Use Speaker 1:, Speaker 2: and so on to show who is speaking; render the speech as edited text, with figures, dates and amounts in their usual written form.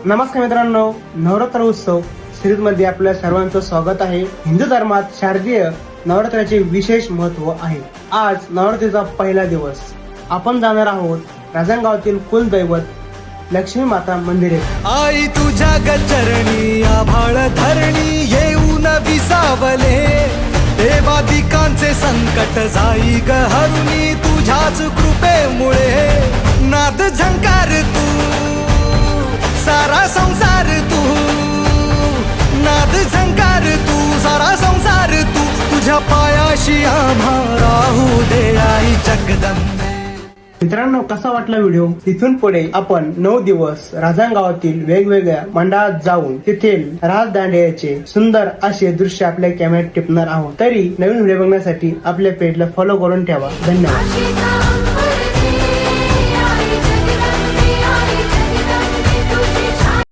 Speaker 1: नमस्कार मित्रांनो, नवरात्र उत्सव सिरीज मध्ये आपल्या सर्वांचं स्वागत आहे. हिंदू धर्मात शारदीय नवरात्राचे विशेष महत्व आहे. आज नवरात्रीचा पहिला दिवस. आपण जाणार आहोत राजनगावातील कुलदैवत लक्ष्मी माता मंदिरे.
Speaker 2: आई तुझ्या गचरणी आभाळ धरणी येऊन विसावले, देवादिकांचे संकट जाई ग हरुणी तुझ्याच कृपेमुळे. नाद झंकार तू सारा संसार तू, नाद झंकार तू सारा संसार तू, तुझ्या पायाशी आम्हा राहू दे आई जगदंबे.
Speaker 1: मित्रांनो, कसा वाटला व्हिडिओ? तिथून पुढे आपण 9 दिवस राजनगावातील वेगवेगळ्या मंडळात जाऊन तेथील रास दांडियाचे सुंदर असे दृश्य आपल्या कॅमेऱ्यात टिपणार आहोत. तरी नवीन व्हिडिओ बघण्यासाठी आपल्या पेजला फॉलो करून ठेवा. धन्यवाद.